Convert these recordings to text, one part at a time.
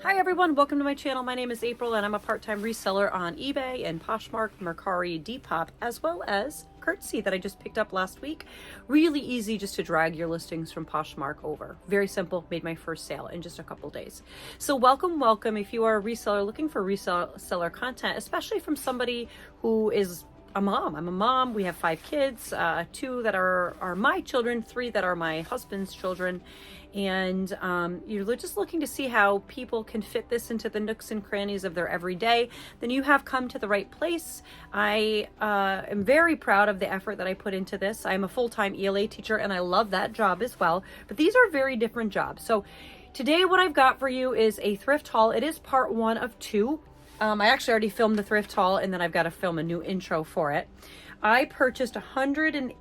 Hi everyone, welcome to my channel. My name is April and I'm a part-time reseller on eBay and Poshmark, Mercari, Depop, as well as Courtesy that I just picked up last week. Really easy just to drag your listings from Poshmark over. Very simple, made my first sale in just a couple days. So welcome if you are a reseller looking for reseller content, especially from somebody who is a mom. I'm a mom. We have 5 kids, 2 that are my children, 3 that are my husband's children. And you're just looking to see how people can fit this into the nooks and crannies of their everyday, then you have come to the right place. I am very proud of the effort that I put into this. I'm a full-time ELA teacher and I love that job as well, but these are very different jobs. So today what I've got for you is a thrift haul. It is part 1 of 2. I actually already filmed the thrift haul and then I've got to film a new intro for it. I purchased 90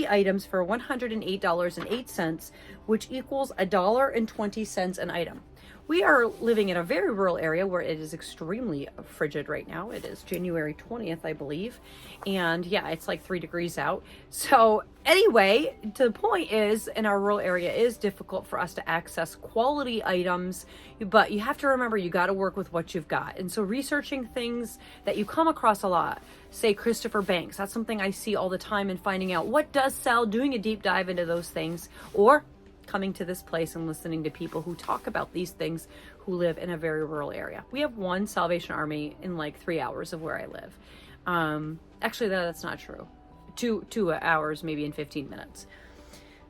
items for $108.08, which equals $1.20 an item. We are living in a very rural area where it is extremely frigid right now. It is January 20th, I believe. And yeah, it's like 3 degrees out. So anyway, the point is, in our rural area, it is difficult for us to access quality items, but you have to remember you got to work with what you've got. And so researching things that you come across a lot, say Christopher Banks, that's something I see all the time, and finding out what does sell, doing a deep dive into those things, or coming to this place and listening to people who talk about these things who live in a very rural area. We have one Salvation Army in like 3 hours of where I live. Actually, that's not true. 2 hours, maybe in 15 minutes.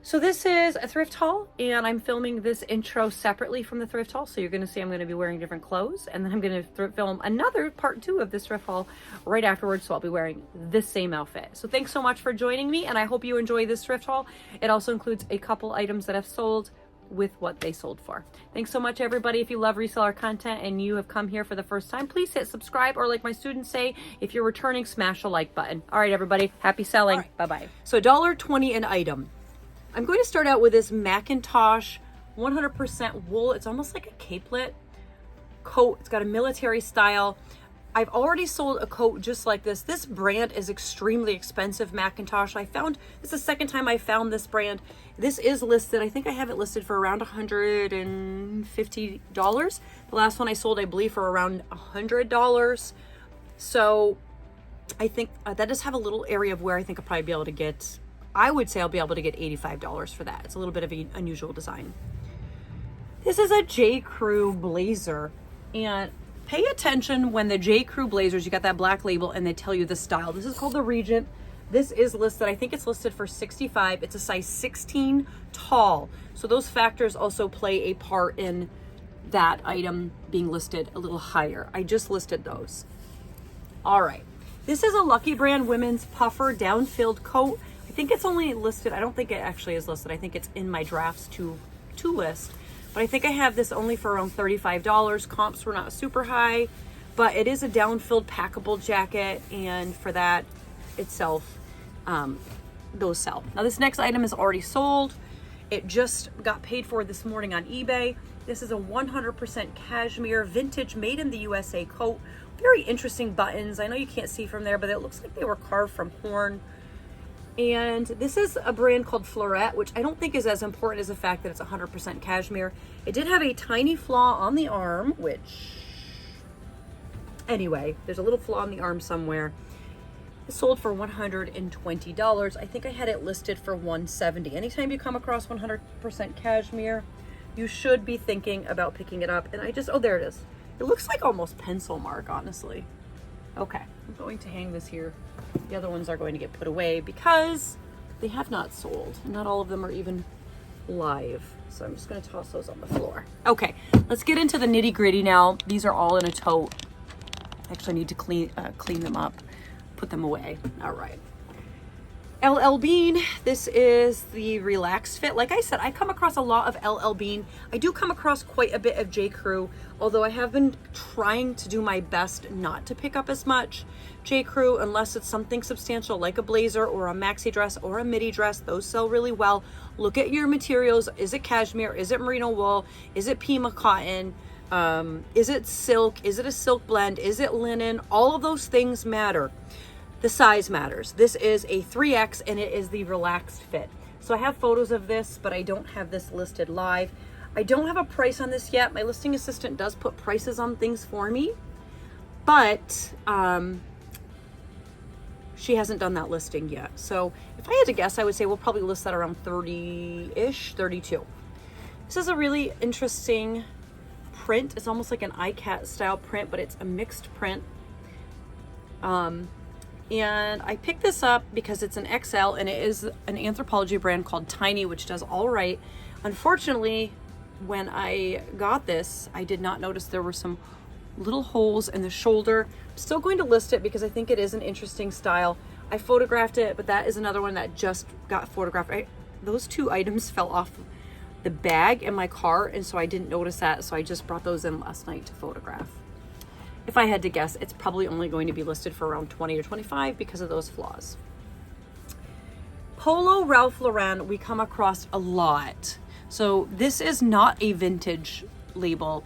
So this is a thrift haul and I'm filming this intro separately from the thrift haul. So you're going to see I'm going to be wearing different clothes, and then I'm going to film another part 2 of this thrift haul right afterwards. So I'll be wearing this same outfit. So thanks so much for joining me and I hope you enjoy this thrift haul. It also includes a couple items that I've sold with what they sold for. Thanks so much everybody. If you love reseller content and you have come here for the first time, please hit subscribe, or like my students say, if you're returning, smash a like button. All right everybody, happy selling. Right. Bye-bye. So $1.20 an item. I'm going to start out with this Macintosh 100% wool. It's almost like a capelet coat. It's got a military style. I've already sold a coat just like this. This brand is extremely expensive, Macintosh. This is the second time I found this brand. This is listed. I think I have it listed for around $150. The last one I sold, I believe, for around $100. So I think that does have a little area of where I think I'll probably be able to get, I would say I'll be able to get $85 for that. It's a little bit of an unusual design. This is a J. Crew blazer, and pay attention when the J. Crew blazers, you got that black label and they tell you the style. This is called the Regent. This is listed, I think it's listed for $65. It's a size 16 tall. So those factors also play a part in that item being listed a little higher. I just listed those. All right. This is a Lucky Brand women's puffer down-filled coat. I think it's only listed, I don't think it actually is listed. I think it's in my drafts to list. But I think I have this only for around $35. Comps were not super high, but it is a down-filled packable jacket, and for that itself, those sell. Now this next item is already sold. It just got paid for this morning on eBay. This is a 100% cashmere vintage made in the USA coat. Very interesting buttons. I know you can't see from there, but it looks like they were carved from horn. And this is a brand called Floret, which I don't think is as important as the fact that it's 100% cashmere. It did have a tiny flaw on the arm, which, anyway, there's a little flaw on the arm somewhere. It sold for $120. I think I had it listed for $170. Anytime you come across 100% cashmere, you should be thinking about picking it up. And oh, there it is. It looks like almost pencil mark, honestly. Okay, I'm going to hang this here. The other ones are going to get put away because they have not sold. Not all of them are even live. So I'm just going to toss those on the floor. Okay, let's get into the nitty gritty now. These are all in a tote. I actually need to clean them up, put them away. All right. LL Bean, this is the relaxed fit. Like I said, I come across a lot of LL Bean. I do come across quite a bit of J. Crew, although I have been trying to do my best not to pick up as much J. Crew unless it's something substantial like a blazer or a maxi dress or a midi dress. Those sell really well. Look at your materials. Is it cashmere? Is it merino wool? Is it Pima cotton? Is it silk? Is it a silk blend? Is it linen? All of those things matter. The size matters. This is a 3X and it is the relaxed fit. So I have photos of this, but I don't have this listed live. I don't have a price on this yet. My listing assistant does put prices on things for me, but she hasn't done that listing yet. So if I had to guess, I would say we'll probably list that around 30-ish, 32. This is a really interesting print. It's almost like an iCat style print, but it's a mixed print. And I picked this up because it's an XL and it is an Anthropologie brand called Tiny, which does all right. Unfortunately, when I got this, I did not notice there were some little holes in the shoulder. I'm still going to list it because I think it is an interesting style. I photographed it, but that is another one that just got photographed. Those two items fell off the bag in my car, and so I didn't notice that, so I just brought those in last night to photograph. If I had to guess, it's probably only going to be listed for around 20 or 25 because of those flaws. Polo Ralph Lauren, we come across a lot. So this is not a vintage label.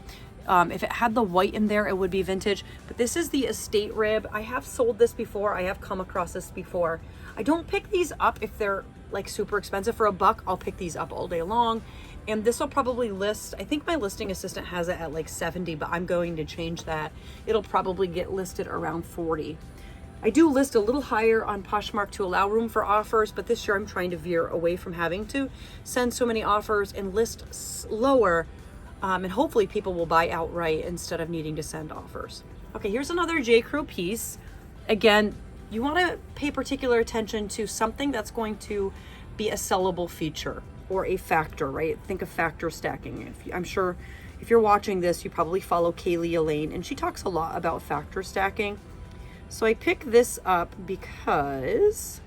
If it had the white in there, it would be vintage, but this is the estate rib. I have sold this before. I have come across this before. I don't pick these up if they're like super expensive. For $1, I'll pick these up all day long. And this will probably list, I think my listing assistant has it at like 70, but I'm going to change that. It'll probably get listed around 40. I do list a little higher on Poshmark to allow room for offers, but this year I'm trying to veer away from having to send so many offers and list lower. And hopefully people will buy outright instead of needing to send offers. Okay, here's another J. Crew piece. Again, you want to pay particular attention to something that's going to be a sellable feature or a factor, right? Think of factor stacking. I'm sure if you're watching this, you probably follow Kaylee Elaine, and she talks a lot about factor stacking. So I picked this up because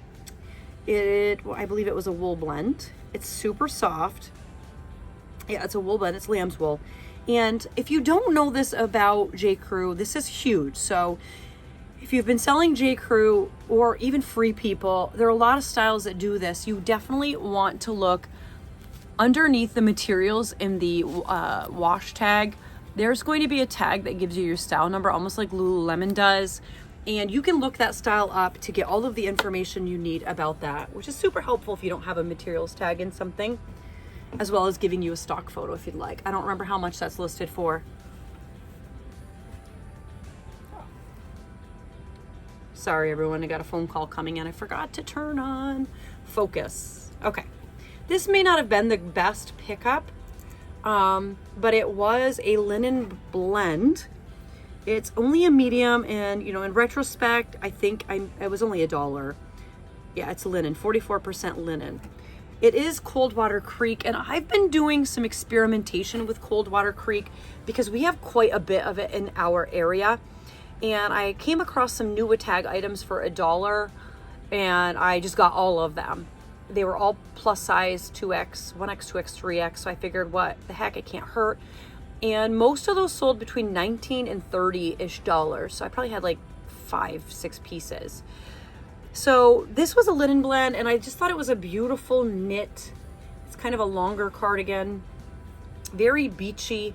I believe it was a wool blend. It's super soft. Yeah, it's a wool blend. It's lamb's wool. And if you don't know this about J. Crew, this is huge. So if you've been selling J. Crew or even Free People, there are a lot of styles that do this. You definitely want to look underneath the materials in the wash tag. There's going to be a tag that gives you your style number, almost like Lululemon does. And you can look that style up to get all of the information you need about that, which is super helpful if you don't have a materials tag in something, as well as giving you a stock photo if you'd like. I don't remember how much that's listed for. Sorry, everyone, I got a phone call coming in. I forgot to turn on focus. Okay. This may not have been the best pickup, but it was a linen blend. It's only a medium, and in retrospect, I think it was only $1. Yeah, it's linen, 44% linen. It is Coldwater Creek, and I've been doing some experimentation with Coldwater Creek because we have quite a bit of it in our area. And I came across some new tag items for $1, and I just got all of them. They were all plus size 2X, 1X, 2X, 3X. So I figured, what the heck, it can't hurt. And most of those sold between $19 and $30-ish. So I probably had like 5-6 pieces. So this was a linen blend, and I just thought it was a beautiful knit. It's kind of a longer cardigan, very beachy.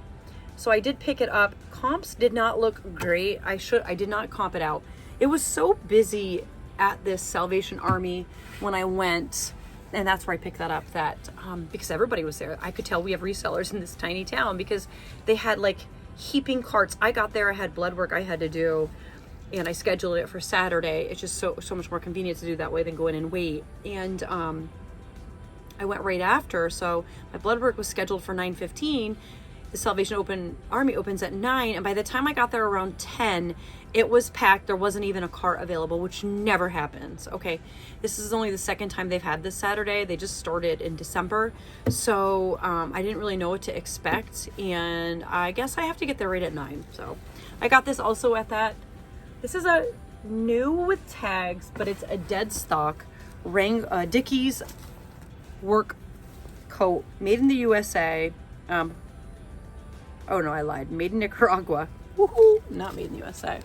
So I did pick it up. Comps did not look great. I did not comp it out. It was so busy at this Salvation Army when I went, and that's where I picked that up, because everybody was there. I could tell we have resellers in this tiny town because they had like heaping carts. I got there, I had blood work I had to do, and I scheduled it for Saturday. It's just so much more convenient to do that way than go in and wait. And I went right after, so my blood work was scheduled for 9:15. The Salvation Army opens at 9, and by the time I got there around 10, it was packed. There wasn't even a cart available, which never happens. Okay, this is only the second time they've had this Saturday. They just started in December, so I didn't really know what to expect, and I guess I have to get there right at 9. So I got this also at that. This is a new with tags, but it's a dead stock Dickies work coat, made in the USA. Oh no, I lied. Made in Nicaragua. Woohoo! Not made in the USA.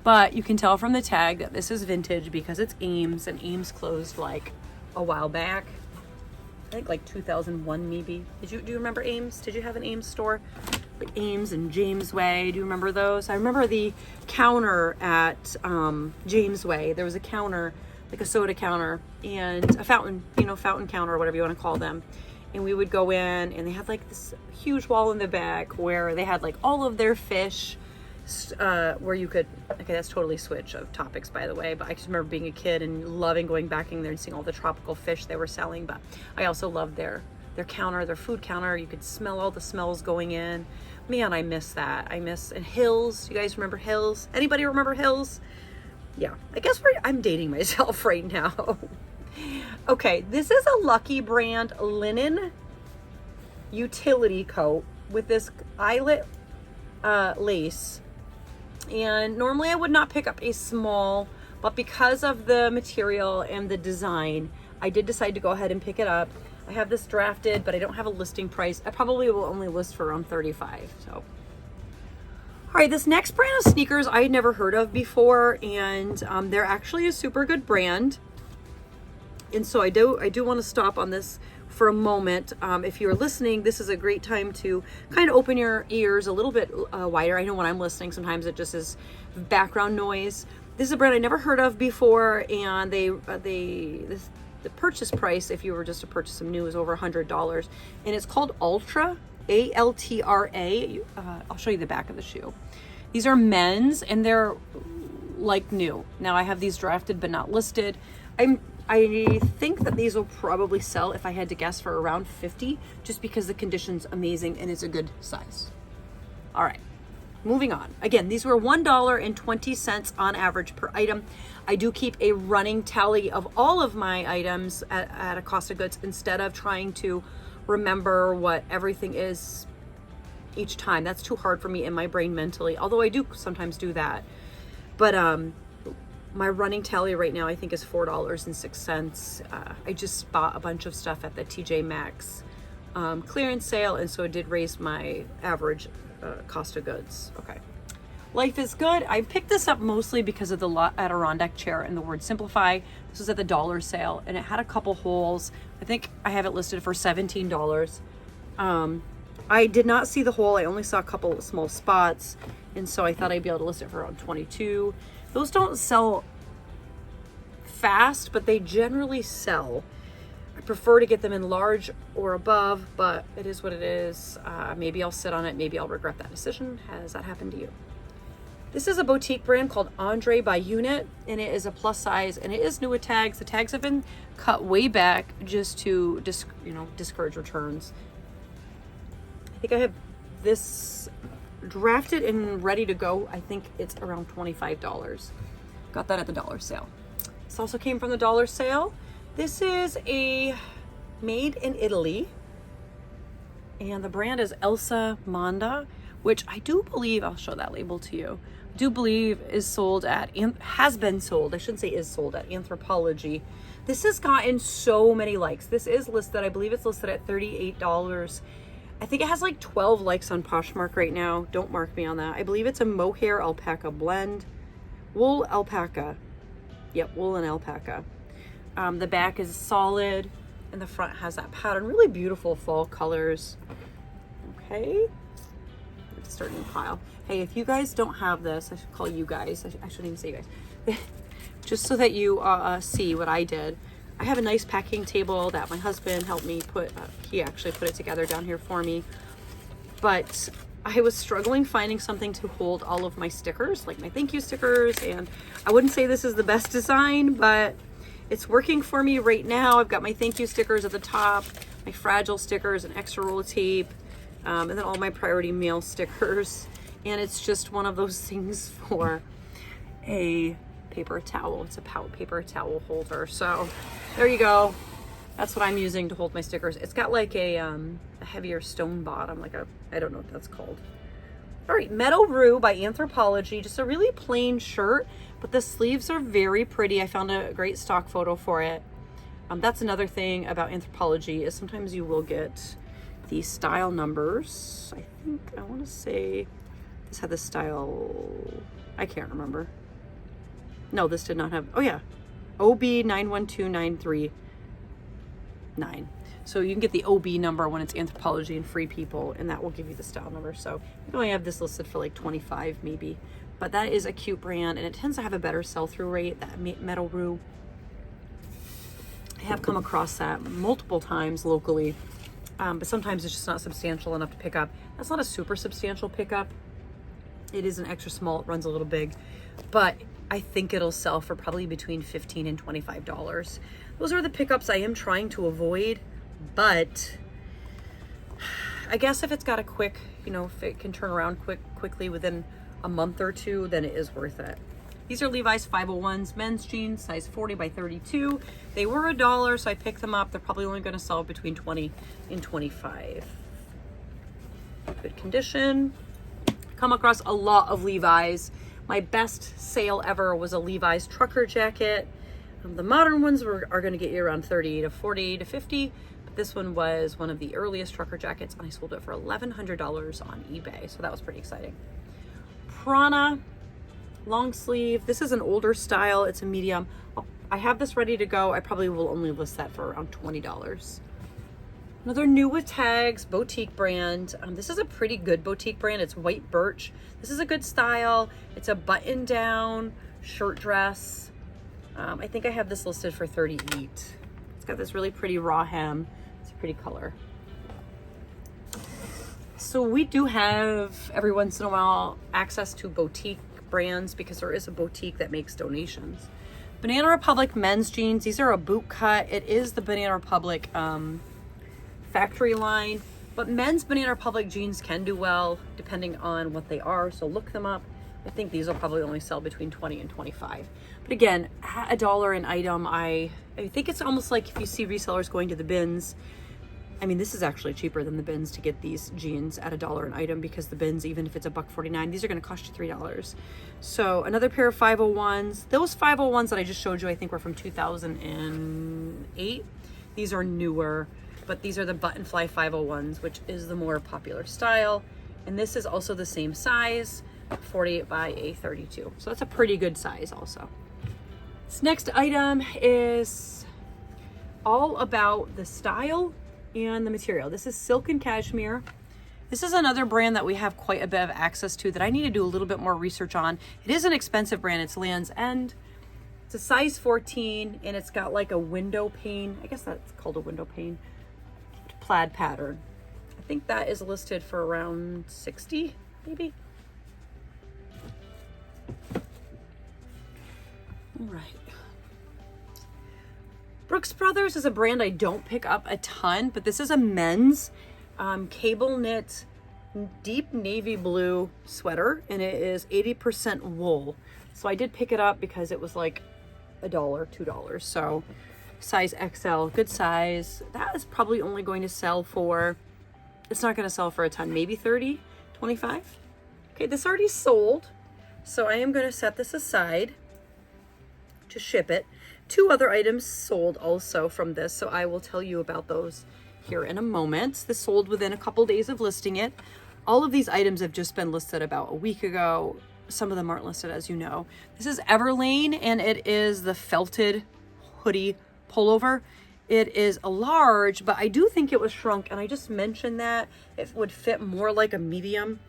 But you can tell from the tag that this is vintage because it's Ames, and Ames closed like a while back. I think like 2001 maybe. Do you remember Ames? Did you have an Ames store? Like Ames and Jamesway. Do you remember those? I remember the counter at Jamesway. There was a counter, like a soda counter, and a fountain, fountain counter or whatever you want to call them. and we would go in, and they had like this huge wall in the back where they had like all of their fish, where you could, okay, that's totally switch of topics, by the way, but I just remember being a kid and loving going back in there and seeing all the tropical fish they were selling. But I also loved their counter, their food counter. You could smell all the smells going in. Man, I miss that. And Hills. You guys remember Hills? Anybody remember Hills? Yeah, I guess I'm dating myself right now. Okay, this is a Lucky Brand linen utility coat with this eyelet lace. And normally I would not pick up a small, but because of the material and the design, I did decide to go ahead and pick it up. I have this drafted, but I don't have a listing price. I probably will only list for around $35. So, all right, this next brand of sneakers I had never heard of before, and they're actually a super good brand. And so I do want to stop on this for a moment. If you're listening, this is a great time to kind of open your ears a little bit wider. I know when I'm listening, sometimes it just is background noise. This is a brand I never heard of before, and the purchase price, if you were just to purchase them new, is over $100, and it's called Ultra, Altra. I'll show you the back of the shoe. These are men's, and they're like new. Now I have these drafted but not listed. I think that these will probably sell, if I had to guess, for around $50, just because the condition's amazing and it's a good size. All right, moving on. Again, these were $1.20 on average per item. I do keep a running tally of all of my items at a cost of goods, instead of trying to remember what everything is each time. That's too hard for me in my brain mentally, although I do sometimes do that. But my running tally right now, I think, is $4.06. I just bought a bunch of stuff at the TJ Maxx clearance sale, and so it did raise my average cost of goods. Okay. Life is good. I picked this up mostly because of the Adirondack chair and the word simplify. This was at the dollar sale, and it had a couple holes. I think I have it listed for $17. I did not see the hole. I only saw a couple of small spots, and so I thought I'd be able to list it for around $22. Those don't sell fast, but they generally sell. I prefer to get them in large or above, but it is what it is. Maybe I'll sit on it. Maybe I'll regret that decision. Has that happened to you? This is a boutique brand called Andre by Unit, and it is a plus size, and it is new with tags. The tags have been cut way back just to discourage returns. I think I have this drafted and ready to go. I think it's around $25. Got that at the dollar sale. This also came from the dollar sale. This is a made in Italy, and the brand is Elsa Manda, which I do believe, I'll show that label to you, I do believe has been sold, I shouldn't say is sold, at Anthropologie. This has gotten so many likes. This is listed, I believe it's listed at $38. I think it has like 12 likes on Poshmark right now. Don't mark me on that. I believe it's a mohair alpaca blend. Wool alpaca. Yep, wool and alpaca. The back is solid, and the front has that pattern. Really beautiful fall colors. Okay. Let's start a new pile. Hey, if you guys don't have this, I should call you guys. I shouldn't even say you guys. Just so that you see what I did. I have a nice packing table that my husband helped me put, he actually put it together down here for me. But I was struggling finding something to hold all of my stickers, like my thank you stickers, and I wouldn't say this is the best design, but it's working for me right now. I've got my thank you stickers at the top, my fragile stickers, an extra roll of tape, and then all my priority mail stickers. And it's just one of those things for a paper towel. It's a paper towel holder. So there you go. That's what I'm using to hold my stickers. It's got like a heavier stone bottom, like I don't know what that's called. All right, Meadow Rue by Anthropologie. Just a really plain shirt, but the sleeves are very pretty. I found a great stock photo for it. That's another thing about Anthropologie, is sometimes you will get the style numbers. I think, I want to say this had the style, I can't remember. No, this did not have, oh yeah, OB 912939. So you can get the OB number when it's Anthropologie and Free People, and that will give you the style number. So I only have this listed for like 25 maybe, but that is a cute brand, and it tends to have a better sell-through rate, that Meadow Rue. I have come across that multiple times locally. but sometimes it's just not substantial enough to pick up. That's not a super substantial pickup. It is an extra small, it runs a little big, but I think it'll sell for probably between $15 and $25. Those are the pickups I am trying to avoid, but I guess if it's got a quick, if it can turn around quickly within a month or two, then it is worth it. These are Levi's 501s, men's jeans, size 40 by 32. They were $1, so I picked them up. They're probably only going to sell between 20 and 25. Good condition. Come across a lot of Levi's. My best sale ever was a Levi's trucker jacket. The modern ones are going to get you around 30 to 40 to 50. But this one was one of the earliest trucker jackets, and I sold it for $1,100 on eBay. So that was pretty exciting. Prana long sleeve. This is an older style. It's a medium. I have this ready to go. I probably will only list that for around $20. Another new with tags, boutique brand. This is a pretty good boutique brand. It's white birch. This is a good style. It's a button down shirt dress. I think I have this listed for $38. It's got this really pretty raw hem. It's a pretty color. So we do have every once in a while access to boutique brands because there is a boutique that makes donations. Banana Republic men's jeans. These are a boot cut. It is the Banana Republic factory line, but men's Banana Republic jeans can do well depending on what they are, so look them up. I think these will probably only sell between 20 and 25. But again, at $1 an item, I think it's almost like if you see resellers going to the bins. I mean, this is actually cheaper than the bins to get these jeans at $1 an item, because the bins, even if it's $1.49, these are going to cost you $3. So another pair of 501s. Those 501s that I just showed you, I think were from 2008. These are newer, but these are the button fly 501s, which is the more popular style. And this is also the same size, 48 by a 32. So that's a pretty good size also. This next item is all about the style and the material. This is Silk and Cashmere. This is another brand that we have quite a bit of access to that I need to do a little bit more research on. It is an expensive brand. It's Land's End. It's a size 14, and it's got like a window pane. I guess that's called a window pane. Plaid pattern. I think that is listed for around 60, maybe. All right. Brooks Brothers is a brand I don't pick up a ton, but this is a men's cable knit deep navy blue sweater, and it is 80% wool. So I did pick it up because it was like $1, $2. So size XL, good size. That is probably only going to sell for, it's not going to sell for a ton, maybe 30, 25. Okay, this already sold. So I am going to set this aside to ship it. 2 other items sold also from this, so I will tell you about those here in a moment. This sold within a couple days of listing it. All of these items have just been listed about a week ago. Some of them aren't listed, as you know. This is Everlane, and it is the felted hoodie pullover. It is a large, but I do think it was shrunk, and I just mentioned that it would fit more like a medium,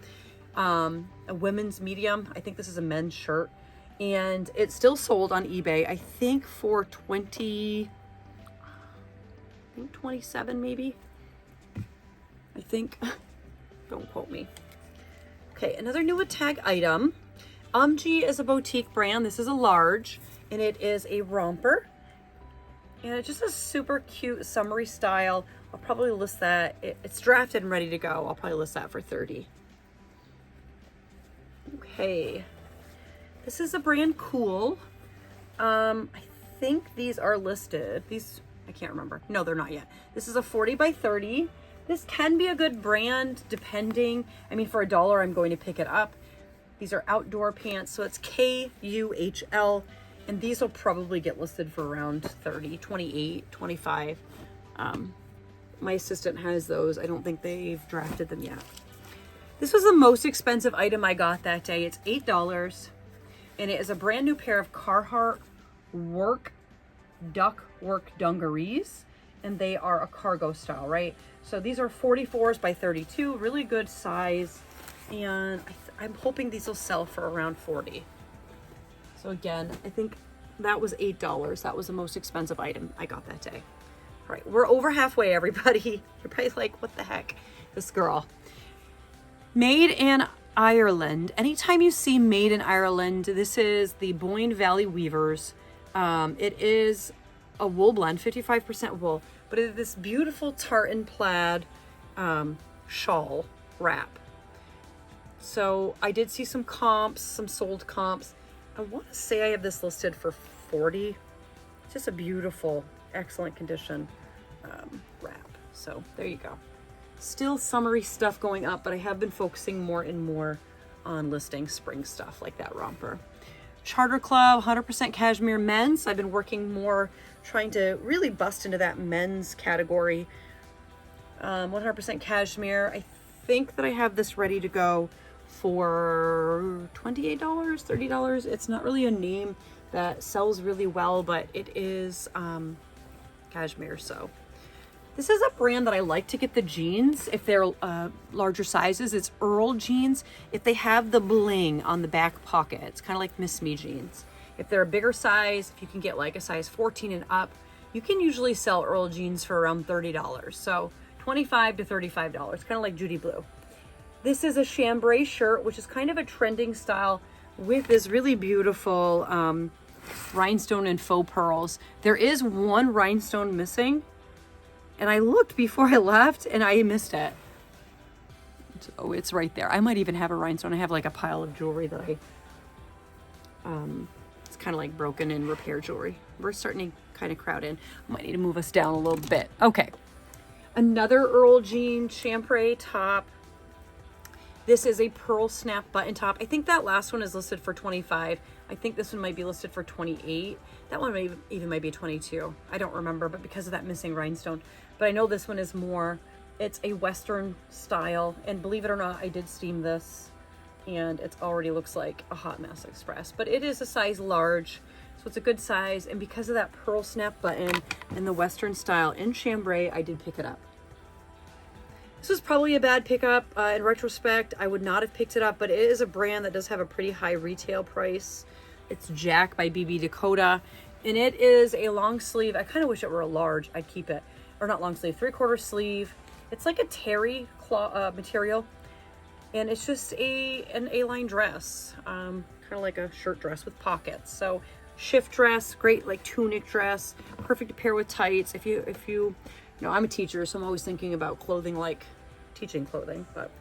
a women's medium. I think this is a men's shirt. And it's still sold on eBay, I think for 27 maybe. I think. Don't quote me. Okay, another new tag item. Umgee is a boutique brand. This is a large, and it is a romper. And it's just a super cute summery style. I'll probably list that. It's drafted and ready to go. I'll probably list that for 30. Okay. This is a brand Cool. I think these are listed. These, I can't remember. No, they're not yet. This is a 40 by 30. This can be a good brand depending. I mean, for $1, I'm going to pick it up. These are outdoor pants. So it's KUHL. And these will probably get listed for around 30, 28, 25. My assistant has those. I don't think they've drafted them yet. This was the most expensive item I got that day. It's $8. And it is a brand new pair of Carhartt duck work dungarees, and they are a cargo style, right? So these are 44s by 32, really good size, and I'm hoping these will sell for around 40. So again, I think that was $8. That was the most expensive item I got that day. All right, we're over halfway, everybody. You're probably like, what the heck? This girl. Made in Ireland. Anytime you see Made in Ireland, this is the Boyne Valley Weavers. It is a wool blend, 55% wool, but it is this beautiful tartan plaid shawl wrap. So I did see some comps, some sold comps. I want to say I have this listed for 40. It's just a beautiful, excellent condition wrap. So there you go. Still summery stuff going up, but I have been focusing more and more on listing spring stuff like that romper. Charter Club, 100% cashmere men's. I've been working more, trying to really bust into that men's category. 100% cashmere. I think that I have this ready to go for $28, $30. It's not really a name that sells really well, but it is cashmere. So this is a brand that I like to get the jeans if they're larger sizes. It's Earl jeans. If they have the bling on the back pocket, it's kind of like Miss Me jeans. If they're a bigger size, if you can get like a size 14 and up, you can usually sell Earl jeans for around $30. So $25 to $35, kind of like Judy Blue. This is a chambray shirt, which is kind of a trending style with this really beautiful rhinestone and faux pearls. There is one rhinestone missing, and I looked before I left and I missed it. Oh, it's right there. I might even have a rhinestone. I have like a pile of jewelry that it's kind of like broken and repair jewelry. We're starting to kind of crowd in. I might need to move us down a little bit. Okay. Another Earl jean chambray top. This is a pearl snap button top. I think that last one is listed for 25. I think this one might be listed for 28. That one might be 22. I don't remember, but because of that missing rhinestone. But I know this one is more, it's a Western style. And believe it or not, I did steam this and it already looks like a hot mess express, but it is a size large. So it's a good size. And because of that pearl snap button and the Western style in chambray, I did pick it up. This was probably a bad pickup. In retrospect, I would not have picked it up, but it is a brand that does have a pretty high retail price. It's Jack by BB Dakota, and it is a long sleeve. I kind of wish it were a large. I'd keep it. Or not long sleeve, 3/4 sleeve. It's like a terry cloth material, and it's just an A-line dress, kind of like a shirt dress with pockets. So shift dress, great like tunic dress, perfect to pair with tights. If you know, I'm a teacher, so I'm always thinking about clothing like teaching clothing, but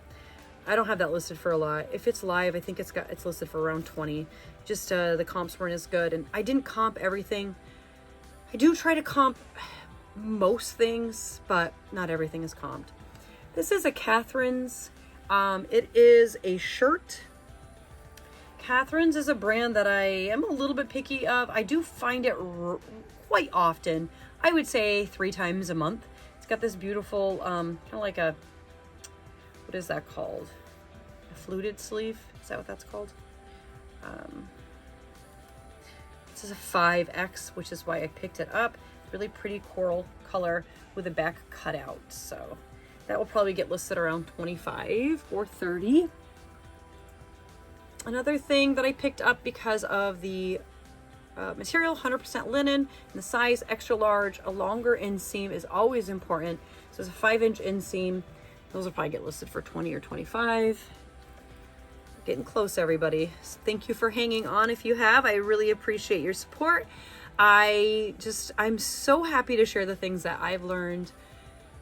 I don't have that listed for a lot. If it's live, I think it's listed for around 20. Just the comps weren't as good, and I didn't comp everything. I do try to comp most things, but not everything is comped. This is a Catherine's. It is a shirt. Catherine's is a brand that I am a little bit picky of. I do find it quite often. I would say 3 times a month. It's got this beautiful, kind of like a, what is that called? A fluted sleeve? Is that what that's called? This is a 5X, which is why I picked it up. Really pretty coral color with a back cutout. So that will probably get listed around 25 or 30. Another thing that I picked up because of the material, 100% linen, and the size extra large. A longer inseam is always important. So it's a 5-inch inseam. Those will probably get listed for 20 or 25. Getting close, everybody. So thank you for hanging on if you have. I really appreciate your support. I'm so happy to share the things that I've learned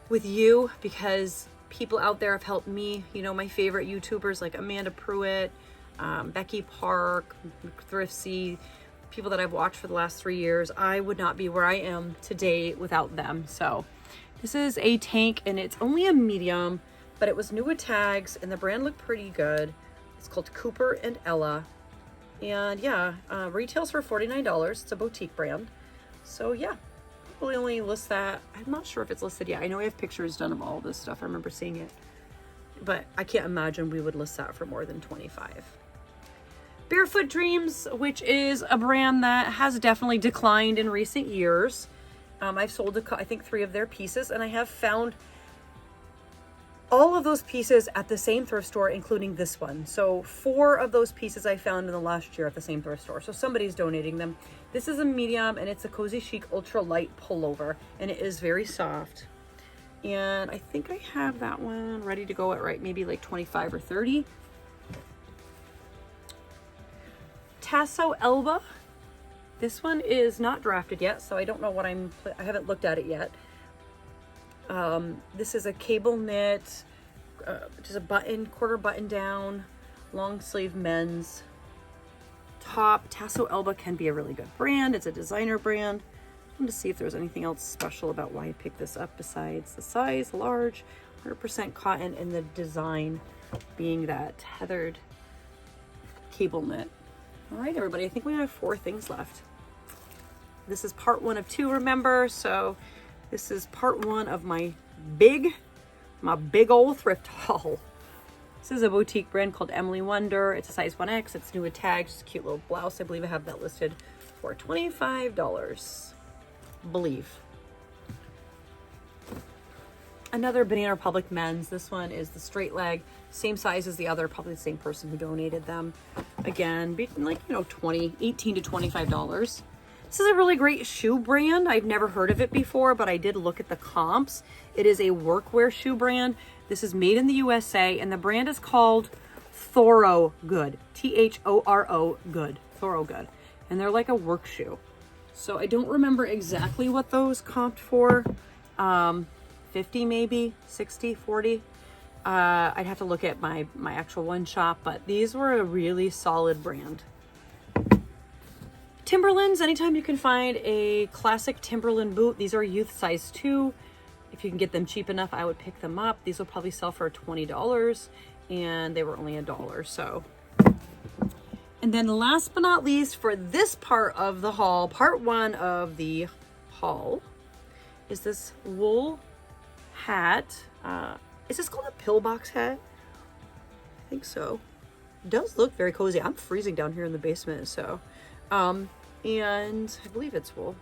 with you, because people out there have helped me. You know, my favorite YouTubers like Amanda Pruitt, Becky Park, Thriftsy, people that I've watched for the last 3 years. I would not be where I am today without them. So this is a tank, and it's only a medium, but it was new with tags, and the brand looked pretty good. It's called Cooper and Ella. And yeah, retails for $49. It's a boutique brand. So yeah, probably only list that. I'm not sure if it's listed yet. I know I have pictures done of all this stuff. I remember seeing it, but I can't imagine we would list that for more than 25. Barefoot Dreams, which is a brand that has definitely declined in recent years. I've sold, I think, 3 of their pieces, and I have found all of those pieces at the same thrift store, including this one. So 4 of those pieces I found in the last year at the same thrift store. So somebody's donating them. This is a medium, and it's a Cozy Chic Ultra Light pullover, and it is very soft. And I think I have that one ready to go at maybe like 25 or 30. Tasso Elba. This one is not drafted yet, so I don't know what I haven't looked at it yet. This is a cable knit, just a quarter button down, long sleeve men's top. Tasso Elba can be a really good brand. It's a designer brand. I wanted to see if there's anything else special about why I picked this up besides the size, large, 100% cotton, and the design being that tethered cable knit. All right, everybody, I think we have 4 things left. This is part 1 of 2, remember? So this is part 1 of my big old thrift haul. This is a boutique brand called Emily Wonder. It's a size 1X. It's new with tags. It's a cute little blouse. I believe I have that listed for $25. Believe. Another Banana Republic men's. This one is the straight leg, same size as the other, probably the same person who donated them. Again, like, you know, $18 to $25. This is a really great shoe brand. I've never heard of it before, but I did look at the comps. It is a workwear shoe brand. This is made in the USA, and the brand is called Thorogood. Thoro Good. Thorogood. And they're like a work shoe. So I don't remember exactly what those comped for. 50 maybe, 60, 40. I'd have to look at my actual one shop, but these were a really solid brand. Timberlands, anytime you can find a classic Timberland boot. These are youth size 2. If you can get them cheap enough, I would pick them up. These will probably sell for $20, and they were only $1, so. And then last but not least, for this part of the haul, part 1 of the haul, is this wool hat. Is this called a pillbox hat? I think so. It does look very cozy. I'm freezing down here in the basement, so. And I believe it's wool.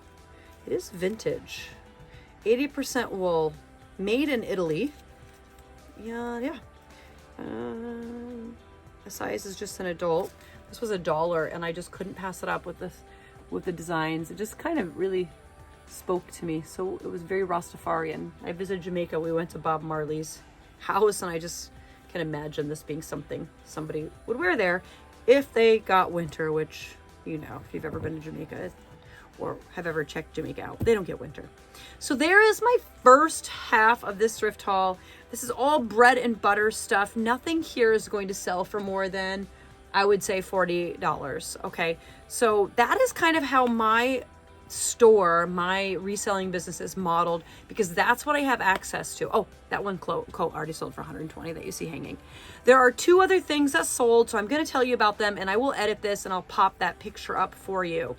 It is vintage. 80% wool, made in Italy. Yeah. The size is just an adult. This was $1, and I just couldn't pass it up with the designs. It just kind of really spoke to me. So it was very Rastafarian. I visited Jamaica. We went to Bob Marley's house, and I just can imagine this being something somebody would wear there if they got winter, which, you know, if you've ever been to Jamaica or have ever checked Jamaica out, they don't get winter. So there is my first half of this thrift haul. This is all bread and butter stuff. Nothing here is going to sell for more than, I would say, $40. Okay, so that is kind of how my store, my reselling business is modeled, because that's what I have access to. Oh, that one coat already sold for $120 that you see hanging. There are 2 other things that sold, so I'm going to tell you about them, and I will edit this and I'll pop that picture up for you.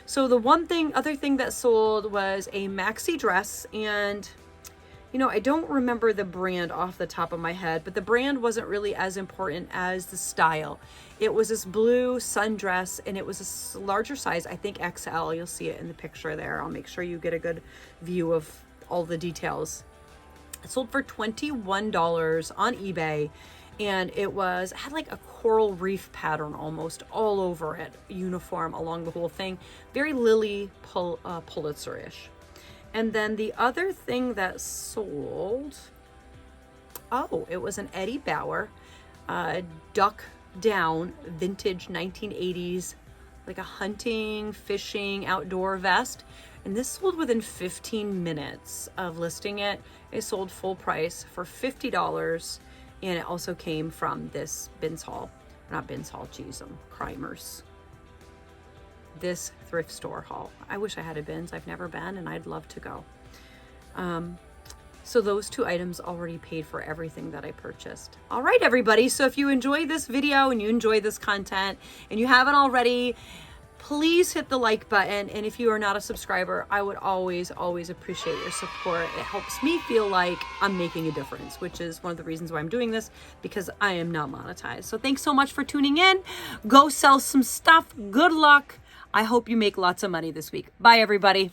So the other thing that sold was a maxi dress, and you know, I don't remember the brand off the top of my head, but the brand wasn't really as important as the style. It was this blue sundress, and it was a larger size, I think XL. You'll see it in the picture there. I'll make sure you get a good view of all the details. It sold for $21 on eBay, and it had like a coral reef pattern almost all over it, uniform along the whole thing. Very Lily Pulitzer-ish. And then the other thing that sold, it was an Eddie Bauer duck down vintage 1980s, like a hunting, fishing, outdoor vest. And this sold within 15 minutes of listing it. It sold full price for $50. And it also came from this Crimers. This thrift store haul. I wish I had a bins. I've never been, and I'd love to go. So those 2 items already paid for everything that I purchased. All right, everybody. So if you enjoy this video and you enjoy this content and you haven't already, please hit the like button. And if you are not a subscriber, I would always appreciate your support. It helps me feel like I'm making a difference, which is one of the reasons why I'm doing this, because I am not monetized. So thanks so much for tuning in. Go sell some stuff. Good luck. I hope you make lots of money this week. Bye, everybody.